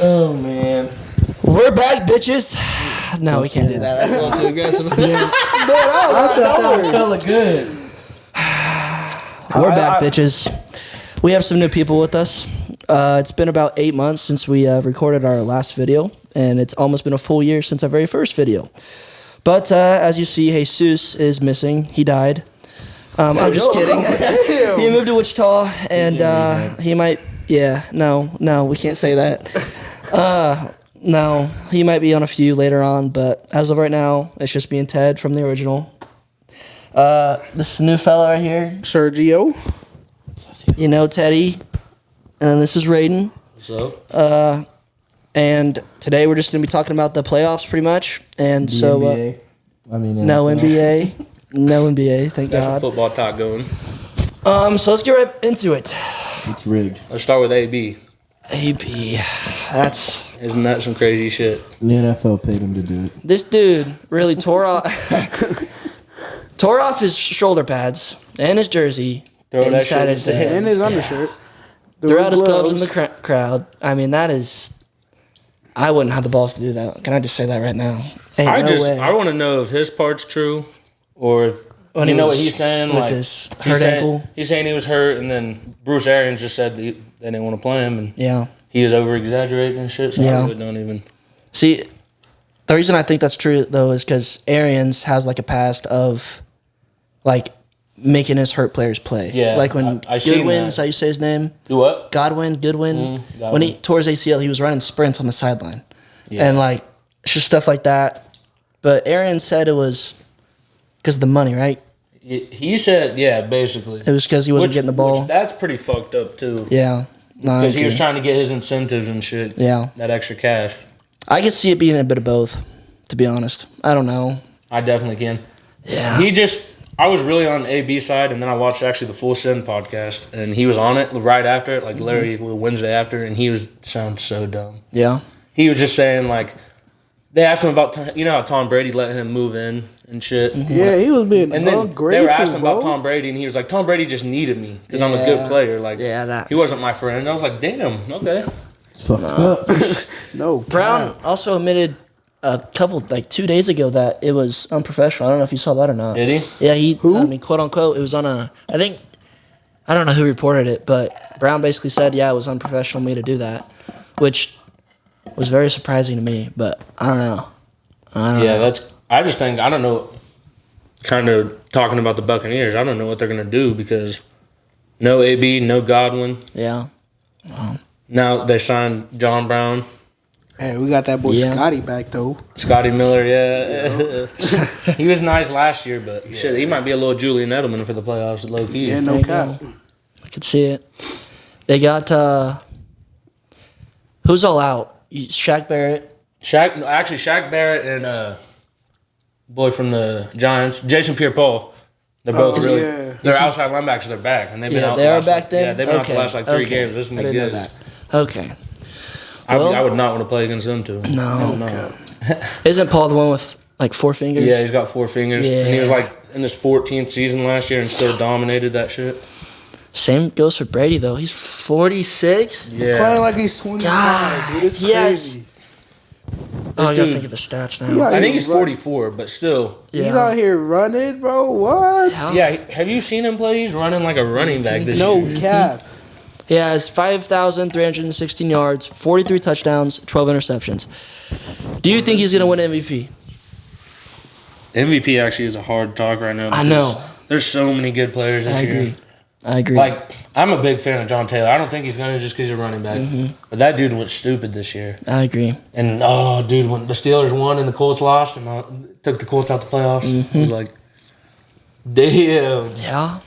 Oh, man. We're back, bitches. No, we can't do that. That's a little too aggressive. I thought that was hella good. We're back, bitches. We have some new people with us. It's been about 8 months since we recorded our last video, and it's almost been a full year since our very first video. But as you see, Jesus is missing. He died. I'm just kidding. He moved to Wichita, and he might... Yeah, no, we can't say that. No, he might be on a few later on, but as of right now, it's just me and Ted from the original. This new fella right here, Sergio. you know Teddy, and this is Raiden. What's up? And today we're just going to be talking about the playoffs pretty much. And so, NBA. no NBA, thank Got some God. football talk going. So let's get right into it. It's rigged. Let's start with AB. AB, that's... Isn't that some crazy shit? The NFL paid him to do it. This dude really tore off his shoulder pads and his jersey Throw that sat shit his in. head. And his undershirt. Threw out his gloves in the crowd. I mean, that is... I wouldn't have the balls to do that. Can I just say that right now? Ain't no way. I want to know if his part's true or if When you he know what was he's saying. with Like this he's hurt saying, ankle. He's saying he was hurt, and then Bruce Arians just said they didn't want to play him, and Yeah. he was over exaggerating and shit. So Yeah. I really don't even. See, the reason I think that's true, though, is because Arians has, like, a past of, like, making his hurt players play. Yeah, Like when I seen Goodwin, that. is how you say his name? Do what? Goodwin. Godwin. When he tore his ACL, he was running sprints on the sideline. Yeah. And, like, it's just stuff like that. But Arians said it was because of the money, right? He said, yeah, basically. It was because he wasn't getting the ball. That's pretty fucked up too. Yeah. No, I Because he was agree. trying to get his incentives and shit. Yeah. That extra cash. I can see it being a bit of both, to be honest. I don't know. I definitely can. Yeah. I was really on AB side, and then I watched actually the Full Send podcast, and he was on it right after it, like literally Wednesday after, and he sounds so dumb. Yeah. He was just saying, like, they asked him about, you know how Tom Brady let him move in and shit? Yeah, he was being And then ungrateful, they were asking bro. about Tom Brady, and he was like, Tom Brady just needed me because I'm a good player. Like, Yeah, he wasn't my friend. And I was like, damn, okay. It's fucked up. No, Brown also admitted a couple, like 2 days ago, that it was unprofessional. I don't know if you saw that or not. Did he? Yeah, I mean, quote unquote, it was on I don't know who reported it, but Brown basically said, yeah, it was unprofessional of me to do that, which was very surprising to me, but I don't know. I just think, I don't know, kind of talking about the Buccaneers, I don't know what they're going to do because no AB, no Godwin. Yeah. Now they signed John Brown. Hey, we got that boy Yeah. Scotty back though. Scotty Miller, yeah. He was nice last year, but shit, he might be a little Julian Edelman for the playoffs, low key. Yeah, There no you cap. go. I could see it. They got, who's all out? Shaq Barrett. Shaq Barrett and boy from the Giants, Jason Pierre-Paul. They're both really. yeah. They're outside linebackers. They're back, and they've been Yeah, out. they the are last, back like, then? Yeah, they've been out the Okay, last like 3 okay. games. This is I gonna be didn't know good. that. Okay. I Well- would not want to play against them two. No. Isn't Paul the one with, like, 4 fingers? Yeah, he's got 4 fingers, and he was Yeah. like in his 14th season last year, and still dominated that shit. Same goes for Brady, though. He's 46. Yeah, Playing like he's 25, God, dude. It's he has- crazy. Oh, I gotta dude- think of the stats now. Yeah. I think he's 44, but still. He's out here running, bro. What? Yeah, have you seen him play? He's running like a running back this No year. cap. He has 5,316 yards, 43 touchdowns, 12 interceptions. Do you think he's going to win MVP? MVP actually is a hard talk right now. I because know. There's so many good players this year. I agree. Like, I'm a big fan of John Taylor. I don't think he's going to just because he's a running back. But that dude was stupid this year. I agree. And, oh, dude, when the Steelers won and the Colts lost and took the Colts out the playoffs, it was like, damn. Yeah.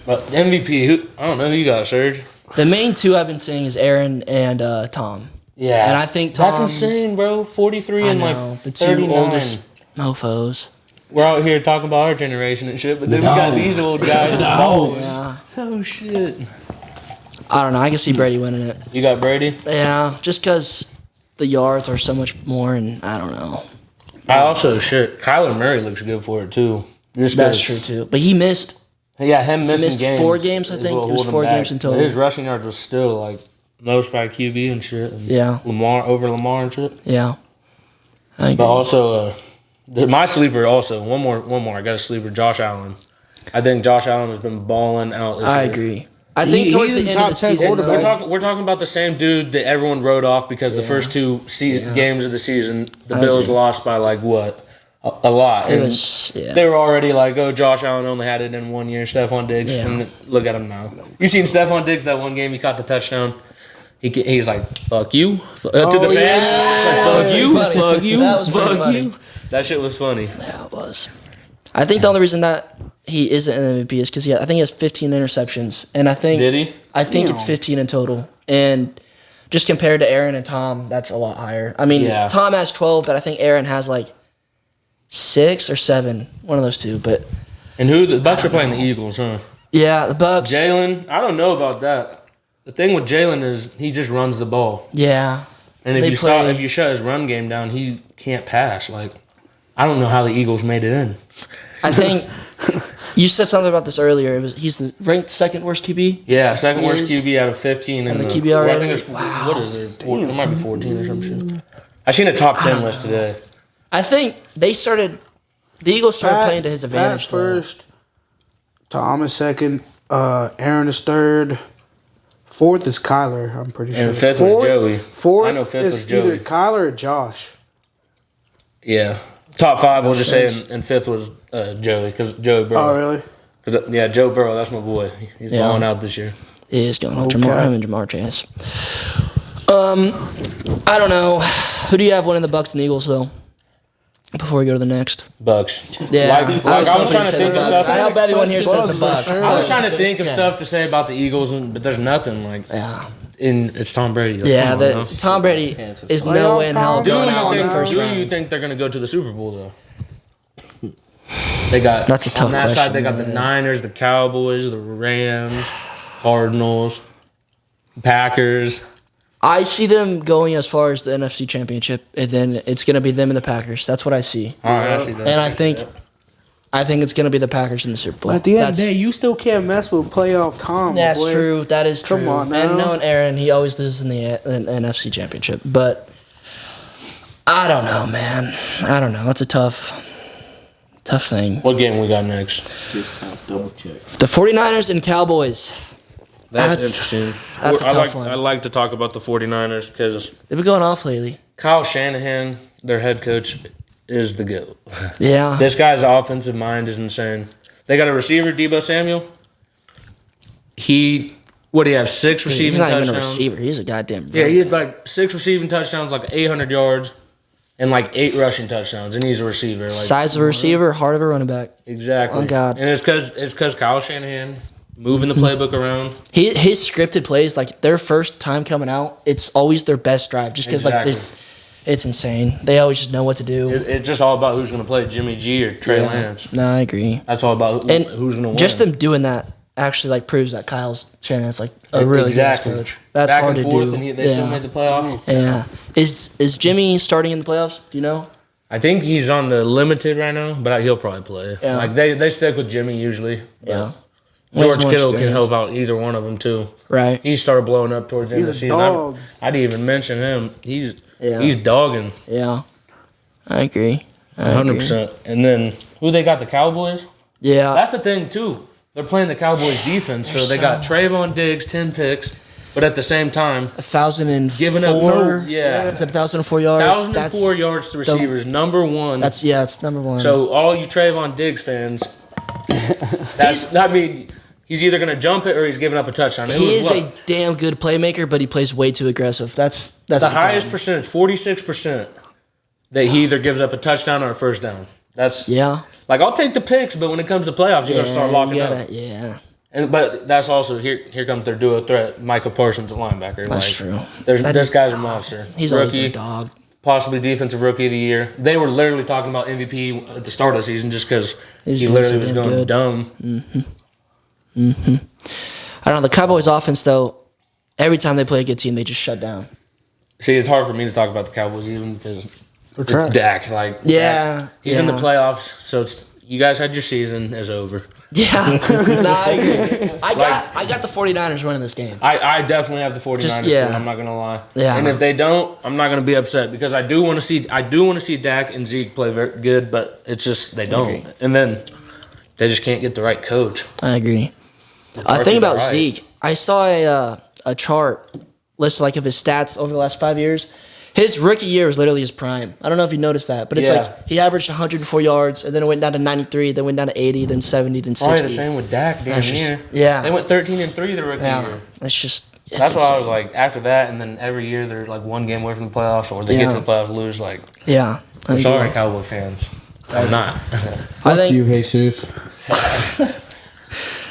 But MVP, I don't know who you got, Serge. The main two I've been seeing is Aaron and Tom. Yeah. And I think Tom... That's insane, bro. 43 I and know. like The two 39. oldest mofos. We're out here talking about our generation and shit, but then we got these old guys. Yeah. Oh, shit. I don't know. I can see Brady winning it. You got Brady? Yeah. Just because the yards are so much more, and I don't know. Kyler Murray looks good for it, too. That's true, too. But he missed... Yeah, him missing missed games. 4 games, I is think. what It was hold him 4 back. games in total. His rushing yards was still like most by QB and shit. And Yeah. Lamar and shit. Yeah. I agree. But also, my sleeper also one more. I got a sleeper, Josh Allen. I think Josh Allen has been balling out. This I year. agree. I think towards he's the in end of the top 10 season, quarterback. We're talking about the same dude that everyone wrote off because the first two games of the season, the Bills lost by like what? A lot. it And was, they were already like, oh, Josh Allen only had it in 1 year. Stephon Diggs, Yeah. and look at him now. You seen Stephon Diggs that one game? He caught the touchdown. He's like, fuck you. To the fans. Fuck you. funny. Fuck you. That was pretty Fuck funny. you. That shit was funny. Yeah, it was. I think the only reason that he isn't an MVP is because I think he has 15 interceptions, and I think Did he? I think it's 15 in total, and just compared to Aaron and Tom, that's a lot higher. I mean, Yeah. Tom has 12, but I think Aaron has like 6 or 7, one of those two. But And the Bucs are playing the Eagles, huh? yeah, the Bucs. Jalen, I don't know about that. The thing with Jalen is he just runs the ball. Yeah, And if They if play- you shut his run game down, he can't pass. Like, I don't know how the Eagles made it in. I think you said something about this earlier. He's the ranked second worst QB. Yeah, second He worst is? QB out of 15 in Out of the the QB I already? think it's Wow. what is there? It might be 14 or some shit. I seen a top 10 list today. I think the Eagles started playing to his advantage. Pat first, Tom is second, Aaron is third, fourth is Kyler. I'm pretty sure. And fifth was Joey. Fourth I know fifth is was Joey. either Kyler or Josh. Yeah. Top 5, we'll just say, and fifth was Joey, because Joey Burrow. Oh, really? Cause, yeah, Joe Burrow, that's my boy. He's Yeah. balling out this year. He is going on Okay. him and Jamar Chase. I don't know. Who do you have winning the Bucs and Eagles though? Before we go to the next. Bucks. Yeah, Like I was trying to think of stuff. I hope everyone here says the Bucs. Sure. I was trying to think of stuff to say about the Eagles, but there's nothing like. Yeah, It's Tom Brady. Like, yeah. come on, no. Tom Brady is Lay no off way in hell Tom. Do going Come out on in the now. first you round. think they're gonna go to the Super Bowl though? They got That's a tough on that side. They got question, the man. Niners, the Cowboys, the Rams, Cardinals, Packers. I see them going as far as the NFC Championship, and then it's going to be them and the Packers. That's what I see, All right, I see that. and I think it's going to be the Packers in the Super Bowl. At the end of That's, the day, you still can't mess with playoff Tom. that's boy. true. That is true. Come on now. And knowing Aaron, he always loses in the NFC Championship. But I don't know, man. I don't know. That's a tough thing. What game we got next? Just kind of double check. The 49ers and Cowboys. That's That's- interesting. that's a tough one. I like to talk about the 49ers because They've been going off lately. Kyle Shanahan, their head coach, is the GOAT. Yeah. This guy's offensive mind is insane. They got a receiver, Debo Samuel. What do you have? 6 Dude, receiving he's not touchdowns. even a receiver. He's a goddamn. Yeah, he had like 6 receiving touchdowns, like 800 yards, and like 8 rushing touchdowns, and he's a receiver. Like, Size of a receiver, heart of a running back. exactly. Oh, God. And it's because Kyle Shanahan moving the playbook around. His scripted plays, like their first time coming out, it's always their best drive. Just because Exactly. it's insane. They always just know what to do. It's just all about who's going to play Jimmy G or Trey Yeah. Lance. No, I agree. That's all about And who's going to win. just them doing that actually like proves that Kyle's Shanahan's like a really exactly. good coach. That's Back hard and to forth, do. and they still made the playoffs. Yeah. Is Jimmy starting in the playoffs? Do you know? I think he's on the limited right now, but he'll probably play. Yeah. Like they stick with Jimmy usually. but Yeah. George More Kittle can experience. help out either one of them too. Right. He started blowing up towards the end of the He's a season. dog. I didn't even mention him. Yeah. He's dogging Yeah. I agree. 100%. And then who they got? The Cowboys. Yeah. That's the thing too. They're playing the Cowboys defense, so they got Trayvon Diggs 10 picks, but at the same time 1,004. giving up Is it 1,004 yards? 1,004 yards to receivers, number one. That's it's number one. So all you Trayvon Diggs fans, he's either gonna jump it or he's giving up a touchdown. It he was is a damn good playmaker, but he plays way too aggressive. That's the highest problem. percentage, 46%, that he either gives up a touchdown or a first down. That's Yeah. like I'll take the picks, but when it comes to playoffs, you gotta start locking up. Yeah. But that's also here comes their duo threat, Michael Parsons at linebacker. That's true. This is- guy's a monster. He's always rookie, been a dog. possibly defensive rookie of the year. They were literally talking about MVP at the start of the season just because He's he doing literally so was damn going good. dumb. I don't know. The Cowboys offense, though, every time they play a good team, they just shut down. See, it's hard for me to talk about the Cowboys even because They're it's trash. Dak. Like, Yeah. Dak, he's in the yeah. playoffs, so you guys had your season is over. Yeah, I agree. I got the 49ers winning this game. I definitely have the 49ers too. I'm not gonna lie. Yeah. And if they don't, I'm not gonna be upset because I do want to see Dak and Zeke play very good, but it's just they don't. And then they just can't get the right coach. I agree. I think about Zeke. I saw a chart list like of his stats over the last 5 years. His rookie year was literally his prime. I don't know if you noticed that, but it's like he averaged 104 yards, and then it went down to 93, then went down to 80, then 70, then 60. Probably the same with Dak damn near. Yeah. They went 13-3 the rookie year. That's why I was like, after that, and then every year they're like one game away from the playoffs, or they get to the playoffs and lose. Like, I'm sorry, Cowboy fans. I'm not. Fuck you, Jesus.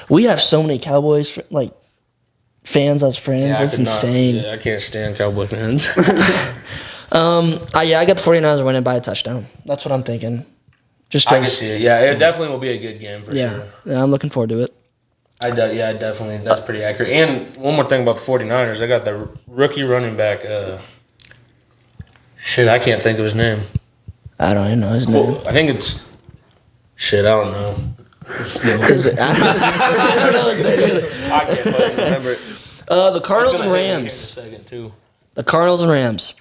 We have so many Cowboys fans as friends. It's insane. I can't stand Cowboy fans. I got the 49ers winning by a touchdown. That's what I'm thinking. Just I can see it. Yeah, it definitely will be a good game for sure. Yeah, I'm looking forward to it. Definitely. That's pretty accurate. And one more thing about the 49ers, they got the rookie running back. I can't think of his name. I don't even know his name. I think it's. I don't know. I don't know his name. I can't fucking remember it. The Cardinals and Rams. The Cardinals and Rams.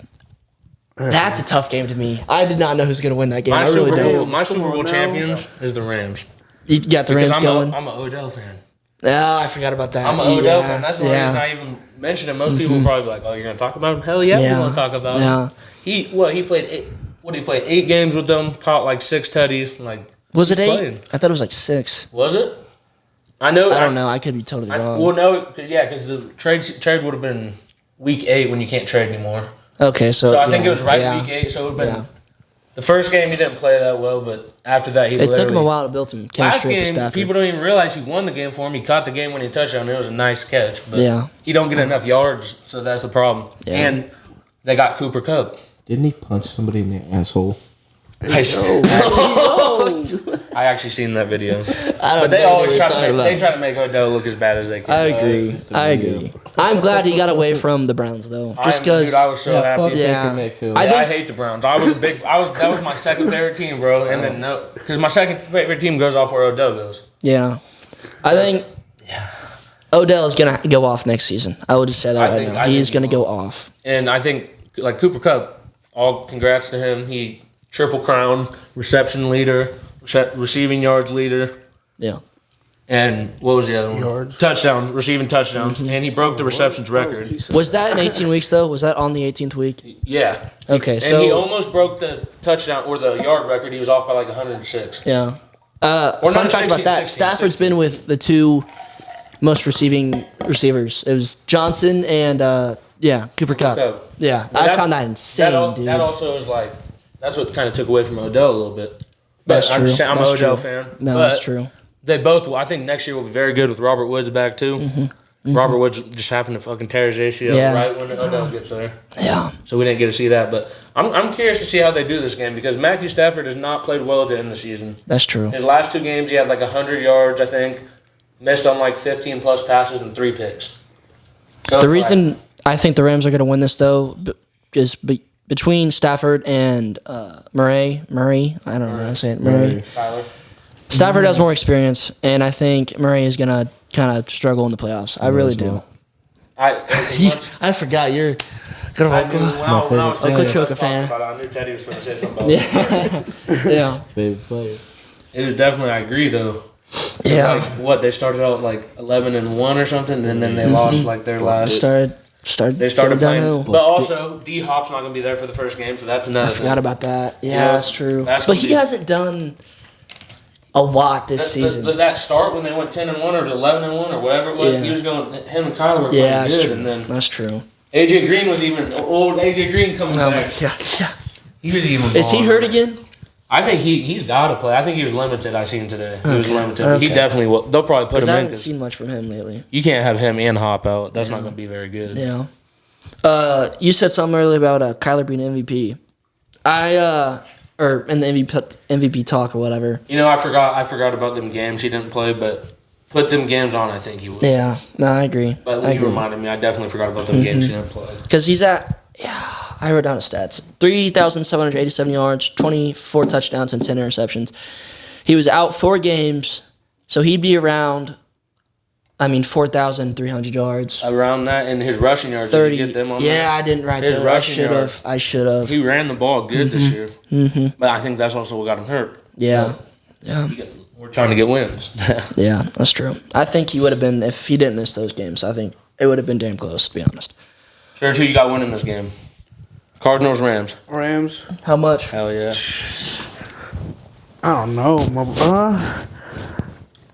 That's a tough game to me. I did not know who's going to win that game. I really don't. My Super Bowl champions is the Rams. You got the Rams going? I'm an Odell fan. Yeah, I forgot about that. I'm an Odell fan. That's the only reason I even mentioned him. Most people will probably be like, "Oh, you're going to talk about him?" Hell yeah, we're going to talk about him. He played 8 games with them, caught like 6 tutties. Like, was it 8? I thought it was like 6. Was it? I know. I don't know. I could be totally wrong. Well, no, because the trade would have been week 8 when you can't trade anymore. Okay, so I think it was week 8. So it would have been the first game he didn't play that well, but after that he. It took him a while to build some chemistry. Last game, people don't even realize he won the game for him. He caught the game-winning touchdown. It was a nice catch, but he don't get enough yards, so that's the problem. Yeah. And they got Cooper Kupp. Didn't he punch somebody in the asshole? I actually seen that video. But they always try to make Odell look as bad as they can. I agree. I'm glad he got away from the Browns though. Just because I was so happy. I hate the Browns. That was my second favorite team, bro. And then because my second favorite team goes off where Odell goes. Yeah. I think Odell is gonna go off next season. I will just say that right now. He is gonna go off. And I think like Cooper Kupp, all congrats to him. He Triple Crown, reception leader, receiving yards leader. Yeah. And what was the other one? Yards. Touchdowns, receiving touchdowns. Mm-hmm. And he broke the receptions record. Was that in 18 weeks, though? Was that on the 18th week? Yeah. Okay, and he almost broke the touchdown or the yard record. He was off by like 106. Yeah. Fun fact about that, Stafford's been with the 2 most receiving receivers. It was Johnson and, Cooper Kupp. Yeah, I found that insane, dude. That also is like... That's what kind of took away from Odell a little bit. That's true. I'm an Odell fan. No, that's true. They both will. I think next year will be very good with Robert Woods back, too. Mm-hmm. Robert Woods just happened to fucking tear his ACL right when Odell gets there. Yeah. So we didn't get to see that. But I'm curious to see how they do this game because Matthew Stafford has not played well at the end of the season. That's true. His last 2 games, he had like 100 yards, I think. Missed on like 15-plus passes and 3 picks. So the reason I think the Rams are going to win this, though, is between Stafford and Murray, I don't know how to say it. Murray. Tyler. Stafford has more experience, and I think Murray is going to kind of struggle in the playoffs. I really do. I forgot you're going to Oakland Choka fan. I knew Teddy was going to say something about Yeah. Favorite player. It was definitely, I agree, though. Yeah. Like, they started out like 11-1 or something, and then they lost like their last... They started playing, but also D Hop's not going to be there for the first game, so that's another. I forgot about that. Yeah, that's true. But he hasn't done a lot this season. Does that start when they went 10-1 or 11-1 or whatever it was? Yeah. He was going. Him and Kyler were playing good, and then that's true. AJ Green was even old. AJ Green coming back. Oh my god! Yeah. He was even. Is he hurt again? I think he's got to play. I think he was limited. I seen today. He was limited. Okay. He definitely will. They'll probably put him in. I haven't seen much from him lately. You can't have him and Hop out. That's not going to be very good. Yeah. You said something earlier about Kyler being MVP. Or in the MVP talk or whatever. You know, I forgot about them games he didn't play, but put them games on, I think he would. Yeah, no, I agree. But when you reminded me, I definitely forgot about them games he didn't play. Because he's at, I wrote down his stats. 3,787 yards, 24 touchdowns, and 10 interceptions. He was out 4 games So he'd be around, 4,300 yards. Around that, and his rushing yards, 30. Did you get them on yeah, that? I didn't write His those. rushing yards. I should have. He ran the ball good this year. Mm-hmm. But I think that's also what got him hurt. Yeah. Yeah. We're trying to get wins. Yeah, that's true. I think he would have been, if he didn't miss those games, I think it would have been damn close, to be honest. Sure, who you got winning this game? Cardinals, Rams. Rams. How much? Hell yeah. I don't know.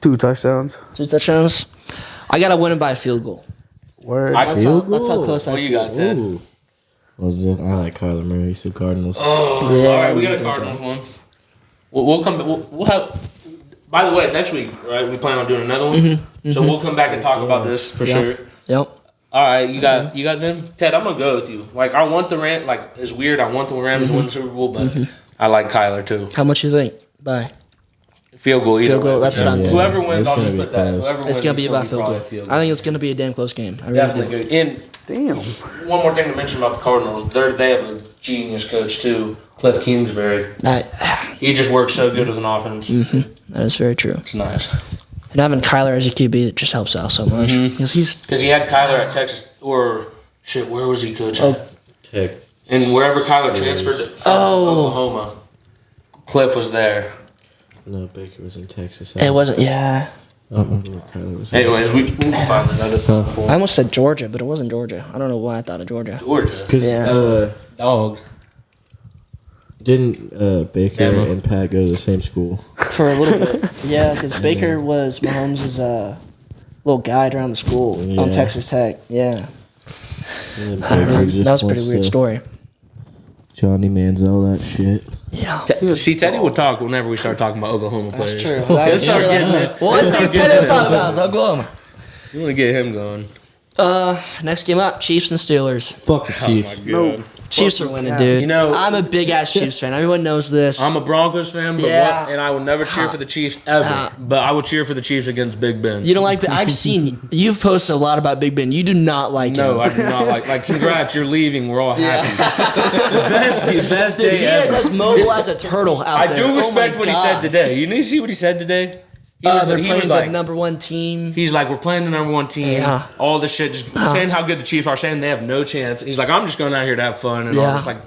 2 touchdowns. 2 touchdowns? I got to win it by a field goal. Word. That's how close I What see you got, it. Ted? Ooh. I like Kyler Murray, so Cardinals. Oh, Yeah, all right, we got a okay. Cardinals one. We'll come. We'll have. By the way, next week, right? We plan on doing another one, so we'll come back and talk about this for sure. Yep. All right, you got them, Ted. I'm gonna go with you. Like I want the Rams. Like it's weird. I want the Rams to win the Super Bowl, but I like Kyler too. How much you think? Bye. Field goal. Either Field goal, way. that's what I'm thinking. Whoever wins, It's I'll gonna just be put that. close. Whoever wins, It's going to be about probably field goal. I think it's going to be a damn close game. I really Definitely do. good. And Damn. one more thing to mention about the Cardinals, they have a genius coach too, Cliff Kingsbury. He just works so good with an offense. That is very true. It's nice. And having Kyler as a QB, it just helps out so much. Because Because he had Kyler at Texas, or shit, where was he coaching? Tech. And wherever Kyler transferred from Oklahoma, Cliff was there. No, Baker was in Texas. it wasn't, yeah. I don't remember where Kyler was. Anyways, we can find another I almost said Georgia, but it wasn't Georgia. I don't know why I thought of Georgia. Georgia. Because Yeah. Dogs. didn't Baker Bama. and Pat go to the same school? For a little bit. Yeah, because Baker was Mahomes' little guide around the school on Yeah. Texas Tech. Yeah. And then I Baker remember. just That was a pretty wants weird to story. Johnny Manziel, that shit. Yeah. See, Teddy will talk whenever we start talking about Oklahoma players. That's true. Let's start getting it. Well, let's think Teddy will talk about is Oklahoma. You want to get him going. Next game up, Chiefs and Steelers. Fuck the Chiefs. Oh, my God. No. Chiefs are winning, dude. You know- I'm a big ass Chiefs fan. Everyone knows this. I'm a Broncos fan, but Yeah. and I will never cheer for the Chiefs ever. But I will cheer for the Chiefs against Big Ben. You don't like? I've seen you've posted a lot about Big Ben. You do not like him. No, I do not like. Congrats, you're leaving. We're all happy. the best Dude, day he is ever. as mobile as a turtle out I there. do respect Oh my what he God. said today. You need to see what he said today. They're playing the number one team. He's like, we're playing the number one team. Yeah. All this shit, just saying how good the Chiefs are, saying they have no chance. He's like, I'm just going out here to have fun and all Yeah. this. Like,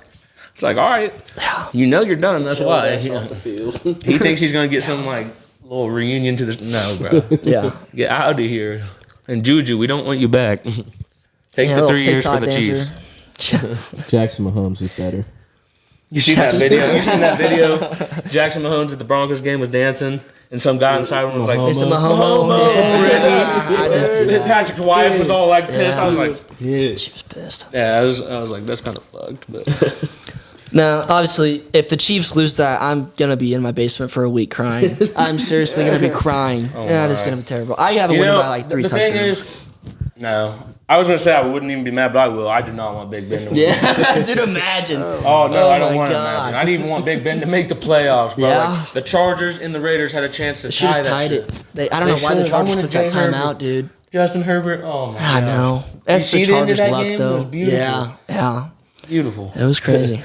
it's like, all right, you know you're done. That's why. That's off the field. He thinks he's gonna get some like little reunion to this. No, bro. Yeah. Get out of here. And Juju, we don't want you back. Take Yeah, the little 3 years for TikTok the dancer. Chiefs. Jackson Mahomes is better. You see that video? You seen that video? Jackson Mahomes at the Broncos game was dancing, and some guy on the sideline was like, It's a Mahomes. Yeah, I did see his that. Patrick's wife was all like pissed. I was like, Yeah. She was pissed. yeah, I was like, that's kind of fucked. But Now, obviously, if the Chiefs lose that, I'm gonna be in my basement for a week crying. I'm seriously gonna be crying. That is my. gonna be terrible. I have a win by like 3 the touchdowns. thing is, no. I was gonna say I wouldn't even be mad, but I will. I do not want Big Ben to win. Yeah, dude, imagine. Oh no, Oh, I don't my want to God. imagine. I didn't even want Big Ben to make the playoffs, bro. Yeah. Like, the Chargers and the Raiders had a chance to Should tie have that tied shit. it. I don't They know why the should've. I Chargers wanted took that Jay time Herbert. out, dude. Justin Herbert. Oh my I gosh. know. That's see the the end of Chargers' that luck, game? It though. was beautiful. Yeah. Beautiful. It was crazy.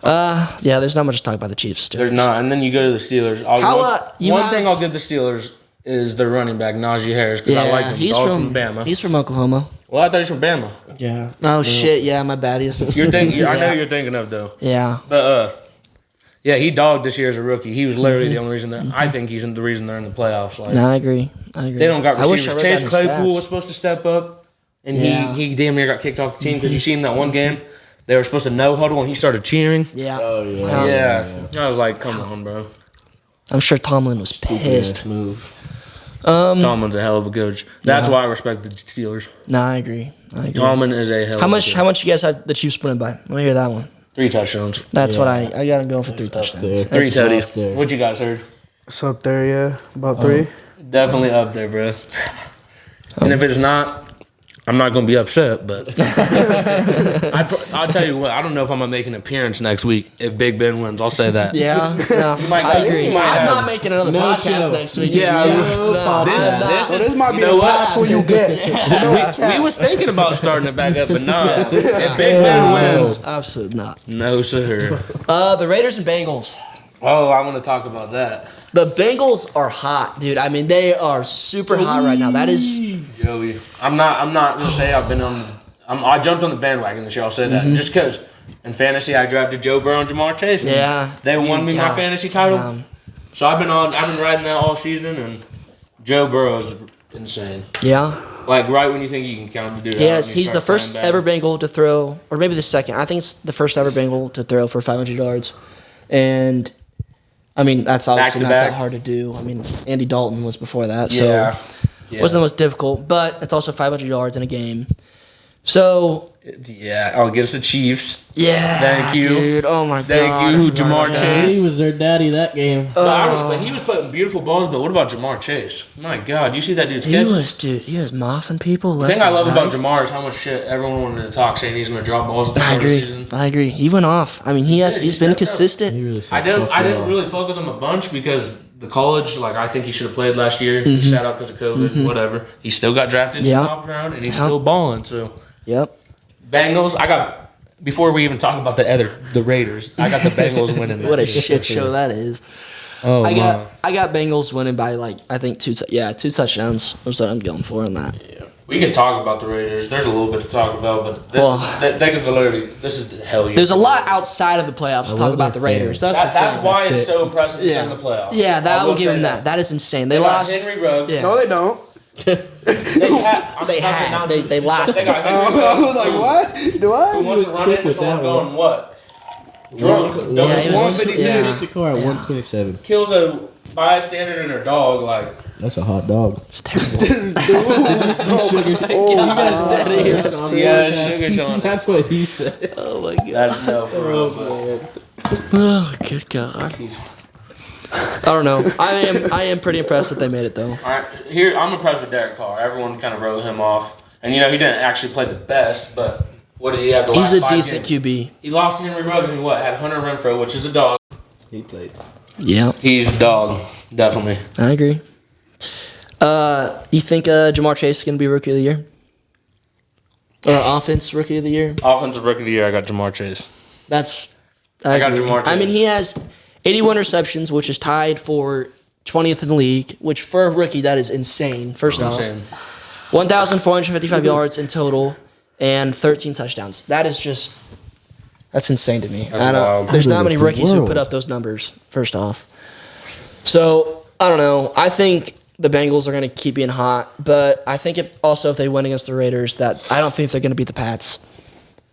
Yeah, there's not much to talk about the Chiefs. There's not, and then you go to the Steelers. One thing I'll give the Steelers is their running back Najee Harris because I like him. he's Dog from Bama. He's from Oklahoma. Well, I thought he's from Bama. Yeah. Oh shit! Yeah, my bad. He's You're thinking. I know Yeah. you're thinking of though. Yeah. But yeah, he dogged this year as a rookie. He was literally the only reason that I think he's the reason they're in the playoffs. Like No, I agree. they don't got I wish I receivers. read Chase that in Claypool stats. was supposed to step up, and Yeah. he damn near got kicked off the team because you seen that one game. They were supposed to no huddle, and he started cheering. Yeah. Oh, yeah. Yeah, I was like, come on, bro. I'm sure Tomlin was pissed. Yes, move. Tomlin's a hell of a coach. That's why I respect the Steelers. No, I agree. Tomlin is a hell. How of much? A How much you guys have the Chiefs winning by? Let me hear that one. 3 touchdowns. That's what I got to go for 3 up touchdowns. there. 3 It's up tutties. there. What you got, sir? It's up there, yeah. About 3. Definitely up there, bro. And if it's not, I'm not gonna be upset. But I'll tell you what. I don't know if I'm gonna make an appearance next week if Big Ben wins. I'll say that. Yeah, no, might I not- agree. you might I'm have- not making another No podcast show. next week. Yeah, no, This might be you know the what? last one you get. We was thinking about starting it back up, but nah. If Big Ben wins, absolutely not. no sir. The Raiders and Bengals. Oh, I want to talk about that. The Bengals are hot, dude. I mean, they are super hot right now. That is Joey. I'm not gonna say I've been on. I jumped on the bandwagon this year. I'll say that just because in fantasy I drafted Joe Burrow and Jamar Chase. And Yeah. they won me my fantasy title. So I've been riding that all season, and Joe Burrow is insane. yeah. Like right when you think you can count the dude. Yes, he's the first ever Bengal to throw, or maybe the second. I think it's the first ever Bengal to throw for 500 yards, and I mean that's obviously not that hard to do. I mean Andy Dalton was before that, so it wasn't the most difficult. But it's also 500 yards in a game, so yeah. I'll get us the Chiefs. yeah. Thank you, dude. Oh my god. Thank you, Jamar Chase. He was their daddy that game. But he was putting beautiful balls. But what about Jamar Chase? My God, you see that dude's catch? He was mossing people. The thing I love about Jamar is how much shit everyone wanted to talk, saying he's going to drop balls at the start of the season. I agree. He went off. I mean, he's been consistent. He really I didn't really fuck with him a bunch because the college, like I think he should have played last year. He sat out because of COVID, whatever. He still got drafted in the top round, and he's still balling. So, Yep. Bengals. Before we even talk about the Raiders, I got the Bengals winning. What a shit show that is. Oh, I got Bengals winning by like I think two touchdowns. That's what I'm going for on that. Yeah. We can talk about the Raiders. There's a little bit to talk about, but this is the hell yeah. There's a lot outside of the playoffs to talk about the Raiders. That's why it's so impressive in the playoffs. Yeah, that will give them that. That is insane. They lost Henry Ruggs. Yeah. No, they don't. They lost. They got Henry I Ruggs. was like, what? Do I? Who wants to run into someone going what? Drunk. Yeah, he was- 156. The car at 127. Kills a bystander and her dog. Like That's a hot dog. It's terrible. yeah, Sugar Sean. That's what he said. Oh my god. That's no for real. Oh good god. I don't know. I am pretty impressed that they made it though. All right, here I'm impressed with Derek Carr. Everyone kind of wrote him off, and he didn't actually play the best, but what did he have? He's a decent QB. He lost to Henry Ruggs and had Hunter Renfrow, which is a dog. He played. Yeah, He's a dog, definitely. I agree. You think Jamar Chase is gonna be Rookie of the Year? Or Offense Rookie of the Year? Offensive Rookie of the Year, I got Jamar Chase. I got agree. Jamar Chase. I mean, he has 81 receptions, which is tied for 20th in the league. Which for a rookie, that is insane. First off, 1,455 yards in total and 13 touchdowns. That's insane to me. Wild. There's not many rookies who World. put up those numbers. First off, so I don't know. I think the Bengals are going to keep being hot, but I think if they win against the Raiders, that I don't think they're going to beat the Pats.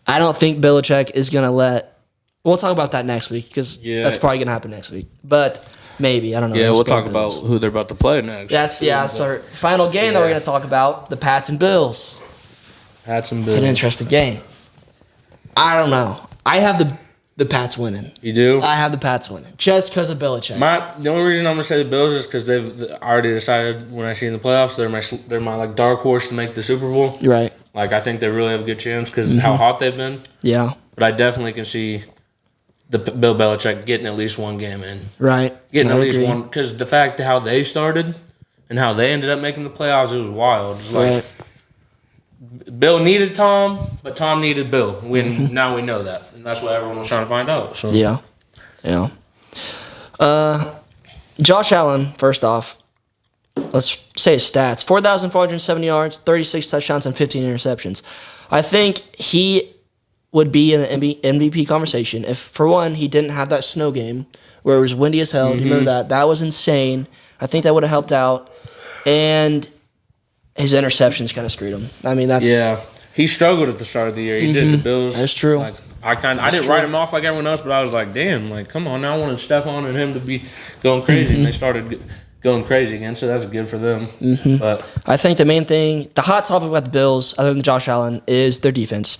I don't think Belichick is going to let. We'll talk about that next week because that's probably going to happen next week. But maybe I don't know. Yeah, Let's we'll go talk Bills. about who they're about to play next. That's our final game that we're going to talk about: the Pats and Bills. Had some It's an interesting game. I don't know. I have the Pats winning. You do? I have the Pats winning just because of Belichick. The only reason I'm gonna say the Bills is because they've already decided when I see in the playoffs they're my like dark horse to make the Super Bowl. You're right. Like I think they really have a good chance because of how hot they've been. Yeah. But I definitely can see the Bill Belichick getting at least one game in. Right. Getting I at least agree. one because the fact how they started and how they ended up making the playoffs, it was wild. It's like Right. Bill needed Tom, but Tom needed Bill. Now we know that, and that's what everyone was trying to find out. So Yeah. Yeah. Josh Allen, first off, let's say his stats: 4,470 yards, 36 touchdowns, and 15 interceptions. I think he would be in the MVP conversation if, for one, he didn't have that snow game where it was windy as hell. Do you remember that? That was insane. I think that would have helped out. And his interceptions kind of screwed him. I mean, that's he struggled at the start of the year. He did. The Bills. That's true. Like I didn't write him off like everyone else, but I was like, damn, like come on, now I wanted Stephon and him to be going crazy, and they started going crazy again. So that's good for them. But I think the main thing, the hot topic about the Bills, other than Josh Allen, is their defense.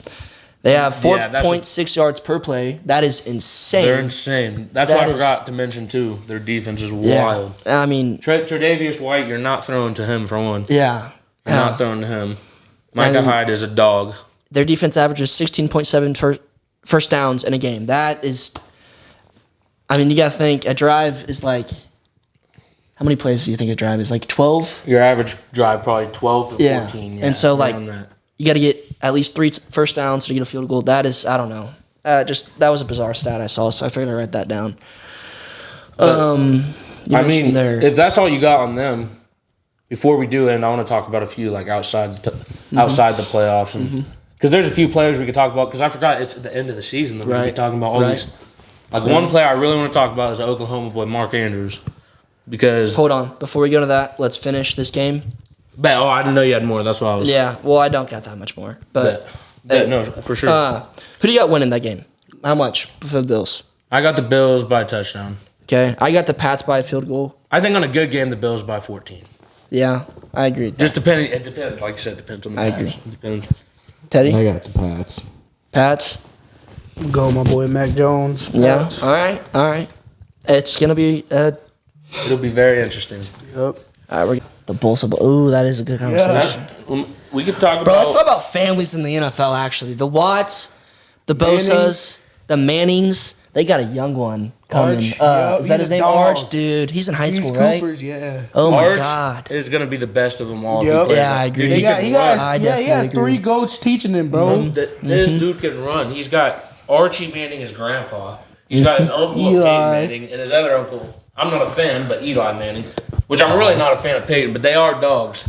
They have 4.6 yards per play. That is insane. they're insane. That's what I forgot to mention too. Their defense is wild. I mean, Tre'Davious White, you're not throwing to him for one. yeah. You're not throwing to him. Micah Hyde is a dog. Their defense averages 16.7 first downs in a game. That is, I mean, you got to think a drive is like, how many plays do you think a drive is? Like 12? Your average drive probably 12 to 14. Yeah, and so like, around that. you got to get at least 3 first downs to get a field goal. That is, I don't know. That was a bizarre stat I saw, so I figured I'd write that down. You I mentioned mean, there. if that's all you got on them, before we do end, I want to talk about a few like outside the playoffs, and because there's a few players we could talk about. Because I forgot it's at the end of the season that we're gonna be talking about all these. Like one player I really want to talk about is the Oklahoma boy Mark Andrews, because Hold on, before we go to that, let's finish this game. I didn't know you had more. That's why I was. Yeah, well, I don't got that much more, but No, for sure. who do you got winning that game? How much for the Bills? I got the Bills by a touchdown. Okay, I got the Pats by a field goal. I think on a good game, the Bills by 14. Yeah, I agree. With that. Just depending. It depends. Like I said, depends on the I Pats. agree. It depends. Teddy, I got the Pats. Pats. Go, my boy Mac Jones. Yeah. Pats. All right. It's gonna be. It'll be very interesting. Yep. All right, we're the Bulls. Ooh, that is a good conversation. We could talk Bro, about. let's talk about families in the NFL. Actually, the Watts, the Bosas, the Mannings. They got a young one coming. Arch, Is yep, that he's his a name? dog. Arch, dude. He's in high He's school, right? Cooper's, yeah. Oh my Arch God. is going to be the best of them all. if he Yep. plays Yeah, like- I agree. Dude, He he got, can he run. has, I yeah, he has definitely 3 goats teaching him, bro. This dude can run. He's got Archie Manning, his grandpa. He's got his uncle Eli. Peyton Manning, and his other uncle. I'm not a fan, but Eli Manning, which I'm really not a fan of Peyton, but they are dogs.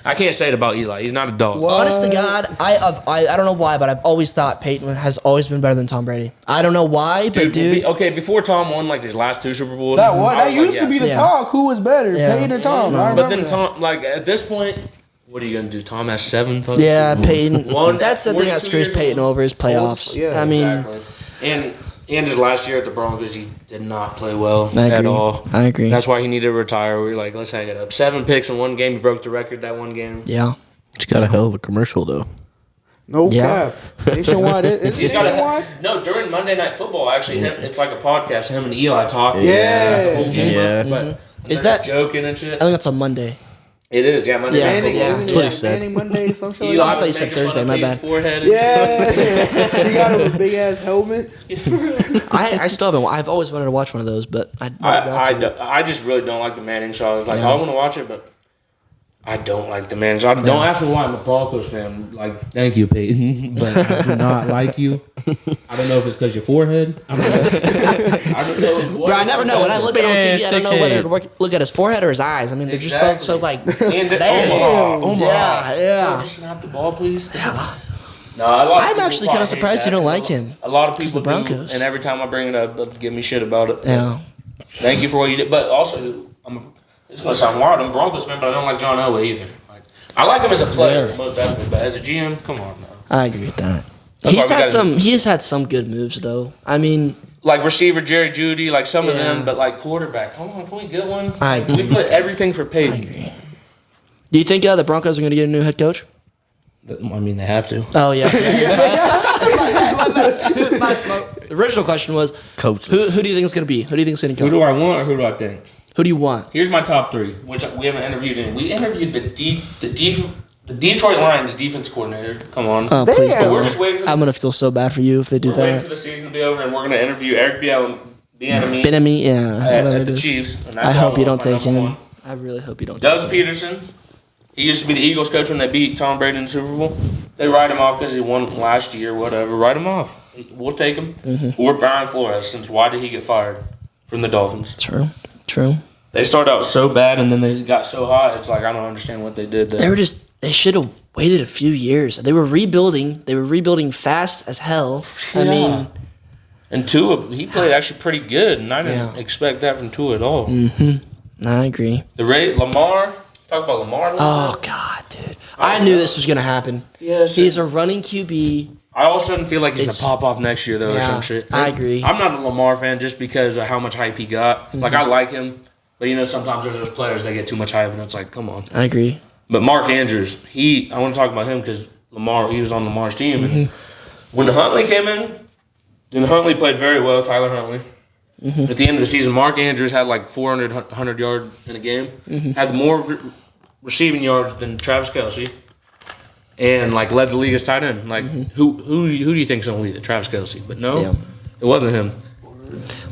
I can't say it about Eli. He's not a dog. What? Honest to God, I don't know why, but I've always thought Peyton has always been better than Tom Brady. I don't know why, but dude. Okay, before Tom won like his last 2 Super Bowls, That I was, that like, used to be the Yeah. talk. Who was better, Yeah. Peyton or Tom? I But remember then that. Tom, like at this point, what are you gonna do? Tom has 7. Yeah, Peyton. One- That's the thing that 42 screws years Peyton old. over his playoffs. Yeah, I mean, Exactly. And his last year at the Broncos, he did not play well I at agree. all. I agree. That's why he needed to retire. We were like, let's hang it up. 7 picks in one game. He broke the record that one game. yeah. He's got a hell of a commercial though. No Yeah. cap. Nationwide. Is it He's got nationwide? no during Monday Night Football. Actually, it's like a podcast. Him and Eli talking. Yeah. The whole game, Yeah. But Is they're that- joking and shit? I think that's on Monday. It is. Yeah, Monday Yeah. Night Manning, Football. isn't That's what it? he said. Manning Monday, some shit Eli like I that. thought you was said making fun Thursday, of my Peyton's bad. forehead and Yeah. He got a big ass helmet. I still haven't. I've always wanted to watch one of those, but I never got to. I just really don't like the Manning show. I was like, I want to watch it, but I don't like the Manning show. Don't ask me why. I'm a Broncos fan. Like, thank you, Peyton, but I do not like you. I don't know if it's because your forehead. I don't know. I don't know. What Bro, I never know. When I look at it on TV, I don't know whether to 6'8". look at his forehead or his eyes. I mean, they're just both so like. And Damn. Omaha. Yeah. Just snap the ball, please. Yeah. No, a lot of I'm people actually kind hate of surprised that you don't 'cause like him. A lot of people the Broncos. do, and every time I bring it up, they'll give me shit about it. Yeah. Thank you for what you did, but also, it's gonna sound wild. I'm a Broncos fan, but I don't like John Elway either. Like, I like him as a player, most definitely, but as a GM, come on, man. I agree with that. That's He's why we had gotta- some. He has had some good moves though. I mean, Like receiver Jerry Jeudy, like some of Yeah. them, but like quarterback, come on, can we get one? I agree. We put everything for Peyton. do you think the Broncos are going to get a new head coach? I mean, they have to. Oh yeah. The original question was Coaches. who do you think is going to be? Who do you think is going to Who coach? do I want or who do I think? Who do you want? Here's my top 3, which we haven't interviewed in. We interviewed the Detroit Lions defense coordinator. Come on. Oh please Damn. don't. We're just waiting for I'm the, going to feel so bad for you if they do we're waiting for that. the season to be over, and we're going to interview Eric Bieniemy Benemy, yeah. whatever at it the is. Chiefs. And that's I who hope you want don't my take number him. one. I really hope you don't Doug take him. Peterson. He used to be the Eagles coach when they beat Tom Brady in the Super Bowl. They write him off because he won last year, whatever. Write him off. We'll take him. Or Brian Flores, since why did he get fired from the Dolphins? True. They started out so bad and then they got so hot. It's like I don't understand what they did there. They should have waited a few years. They were rebuilding. They were rebuilding fast as hell. I mean, And Tua, he played actually pretty good, and I didn't Yeah. expect that from Tua at all. I agree. Lamar, talk about Lamar a little Oh bit. God, dude. I knew this was gonna happen. Yes. He's a running QB. I all of a sudden feel like he's It's- gonna pop off next year though, or Yeah, some shit. I agree. I'm not a Lamar fan just because of how much hype he got. Like I like him, but sometimes there's those players that get too much hype, and it's like, come on. I agree. But Mark Andrews, I want to talk about him because he was on Lamar's team, and when Huntley came in, then Huntley played very well. Tyler Huntley. At the end of the season, Mark Andrews had like 100 yards in a game, had more receiving yards than Travis Kelce, and like led the league as tight end. Like who do you think's gonna lead it? Travis Kelce, but no, Yeah. it wasn't him.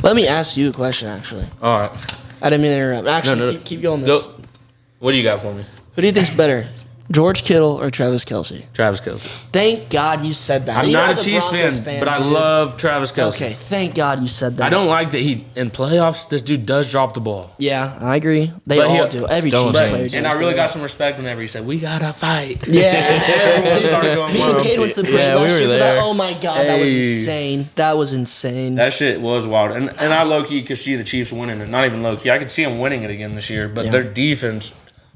Let me ask you a question. Actually, All right, I didn't mean to interrupt. Actually, No. keep going. This. go. What do you got for me? Who do you think's better, George Kittle or Travis Kelce? Travis Kelce. Thank God you said that. I'm You not guys a are Chiefs Broncos fan, but I dude. love Travis Kelce. Okay, thank God you said that. I don't like that he in playoffs. This dude does drop the ball. Yeah, I agree. They But all he- do. Every Don't Chiefs change. player does. And I really that. got some respect whenever he said, "We gotta fight." Yeah. Everyone started going Me and wild. Cade went to the Yeah, parade we last were year for that. there. Oh my God, that was Hey. insane. That was insane. That shit was wild. And I low key could see the Chiefs winning it. Not even low key. I could see them winning it again this year. But Yeah. their defense,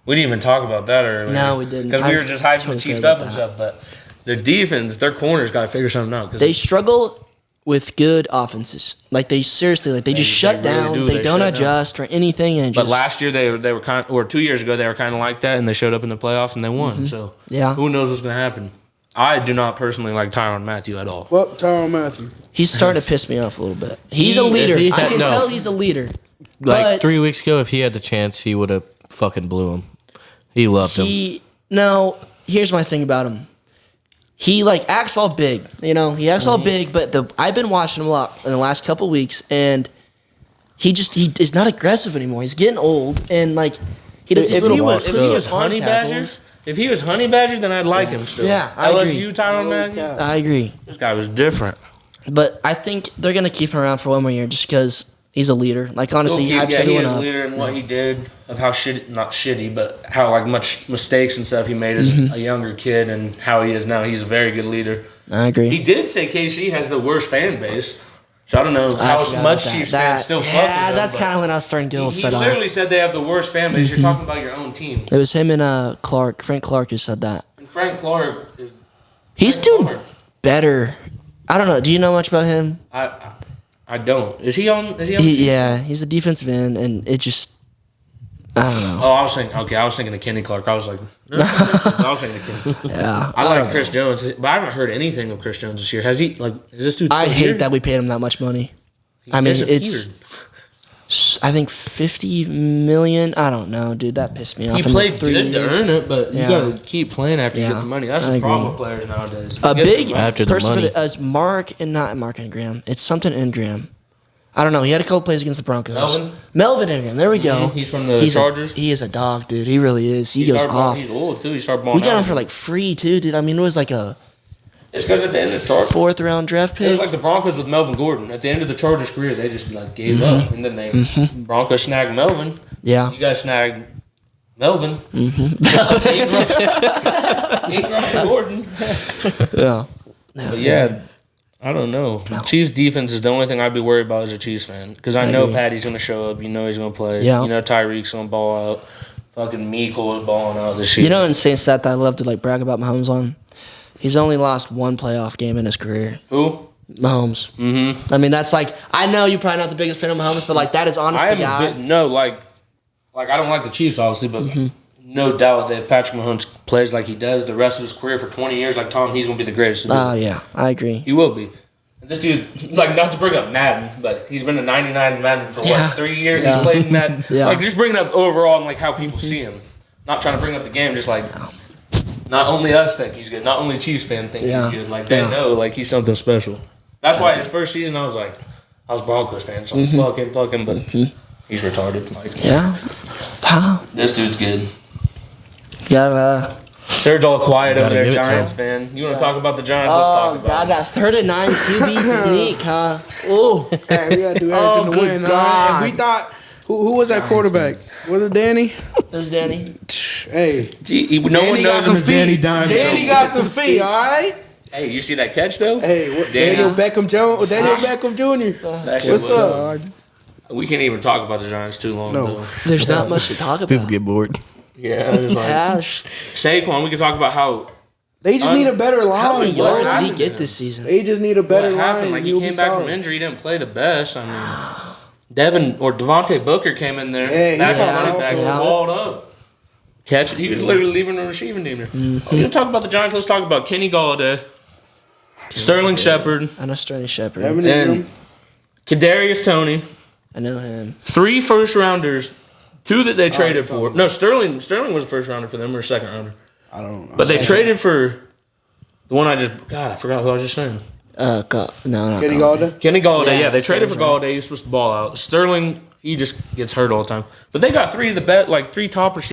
we didn't even talk about that earlier. No, we didn't. Because we I were just hyping totally the Chiefs forgot up and about stuff. But their defense, their corners got to figure something out. 'Cause They struggle with good offenses. Like they seriously, like they just shut they really down. do. They They don't shut down. adjust or anything. And But just, last year they were kind, or 2 years ago they were kind of like that, and they showed up in the playoffs and they won. So Yeah. who knows what's gonna happen? I do not personally like Tyrann Mathieu at all. Well, Tyrann Mathieu. he's starting to piss me off a little bit. He's a If leader. he I had- can no. tell he's a leader. Like But 3 weeks ago, if he had the chance, he would have fucking blew him. He loved him. No, here's my thing about him. He like acts all big, you know. He acts all big, but I've been watching him a lot in the last couple weeks, and he is not aggressive anymore. He's getting old, and like he does these If little he was- If little he was arm Honey tackles. Badgers, if he was Honey Badger, then I'd like him still. Yeah, I agree. LSU Tyrann Mathieu, cow. I agree, this guy was different. but I think they're gonna keep him around for one more year just because he's a leader. Like honestly, he hypes he everyone is a up. leader in what he did, of how not shitty, but how like much mistakes and stuff he made as a younger kid, and how he is now. He's a very good leader. I agree. He did say KC has the worst fan base, so I don't know I how forgot much about Chiefs that. fans still fuck with Yeah, them, that's but kind of when I was starting to get a little he set off. literally said they have the worst fan base. You're talking about your own team. It was him and Frank Clark, who said that. And Frank Clark is. He's Frank doing Clark. better. I don't know. Do you know much about him? I don't. Is he on? Is he on? the team? Yeah, he's a defensive end, and it just, I don't know. Oh, I was thinking of Kenny Clark. I was like, I was thinking of Kenny. Yeah, I like Chris Jones, but I haven't heard anything of Chris Jones this year. Has he? Like, is this dude? I still hate here? that we paid him that much money. I mean, Disappeared. it's, I think 50 million. I don't know, dude. That pissed me off. He in played like 3 good years. to earn it, but Yeah. you gotta keep playing after you Yeah, get the money. That's I the problem agree. with players nowadays. A You get big the money. After the person for money. the, as Mark and not Mark Ingram. It's something Ingram. I don't know. He had a couple plays against the Broncos. Melvin? Ingram. There we go. He's from the Chargers. He is a dog, dude. He really is. He goes off. He's old too. He started balling. We got out. him for like free too, dude. I mean, it was like a It's because at the end of the Chargers, 4th round draft it was pick. like the Broncos with Melvin Gordon. At the end of the Chargers' career, they just like gave Mm-hmm. up, and then they Broncos snagged Melvin. Yeah. You guys snagged Melvin. Ingram Gordon. Yeah. But yeah, I don't know. Chiefs defense is the only thing I'd be worried about as a Chiefs fan, because I know agree. Patty's gonna show up. You know he's gonna play. Yeah. You know Tyreek's gonna ball out. Fucking Miko is balling out this year. You know, insane stat that I love to like brag about Mahomes on. He's only lost one playoff game in his career. Who? Mahomes. Mm-hmm. I mean, that's like, I know you're probably not the biggest fan of Mahomes, but like that is honestly I am God. a bit, no, like I don't like the Chiefs, obviously, but Mm-hmm. no doubt that if Patrick Mahomes plays like he does the rest of his career for 20 years, like Tom, he's gonna be the greatest. Yeah, I agree. He will be. And this dude, like, not to bring up Madden, but he's been a 99 in Madden for Yeah. what, 3 years? Yeah. He's played Madden. Yeah. Like, just bringing up overall and like how people see him. Not trying to bring up the game, just like not only us think he's good, not only Chiefs fan think Yeah. he's good. Like they Yeah. know, like he's something special. That's why his first season, I was Broncos fan, so I'm fucking, but he's retarded. Like, Yeah. this dude's good. Got Serge all quiet over Gotta there, give it to Giants him. fan. You want to talk about the Giants? Let's talk about God, it. that 3rd and 9 QB sneak, huh? Ooh. Hey, we gotta do everything Oh, to good win. All God. right? If we thought who was that quarterback? Was it Danny? There's Danny. Hey, No one Danny got knows some him as Danny feet. Dimes. Danny got some feet. All right. Hey, you see that catch though? Hey, what, Danny. Daniel Beckham Jones. Daniel Beckham Jr. That shit What's was- up? We can't even talk about the Giants too long. No. Though. There's not much to talk about. People get bored. Yeah, it was like Yeah, there's- Saquon. We can talk about how They just need a better how many line. yards did he happened to get him? this season? They just need a better what happened. line. Like he He'll be came back solid. from injury, he didn't play the best. I mean, Devontae Booker came in there, Yeah, back yeah, on running back, yeah. balled up. Catch it. He was literally leaving the receiving team. We can talk about the Giants. Let's talk about Kenny Galladay, Sterling Shepard, I know Sterling Shepard. Evan and Ingram. Kadarius Toney. I know him. 3 first rounders, 2 that they traded for. No, Sterling was a first rounder for them or a second rounder. I don't know. But they traded for the one I forgot who I was just saying. No, Kenny Galladay. Kenny Galladay, Yeah, yeah, they traded for sounds right. Galladay. He was supposed to ball out. Sterling, he just gets hurt all the time. But they got 3 top receivers.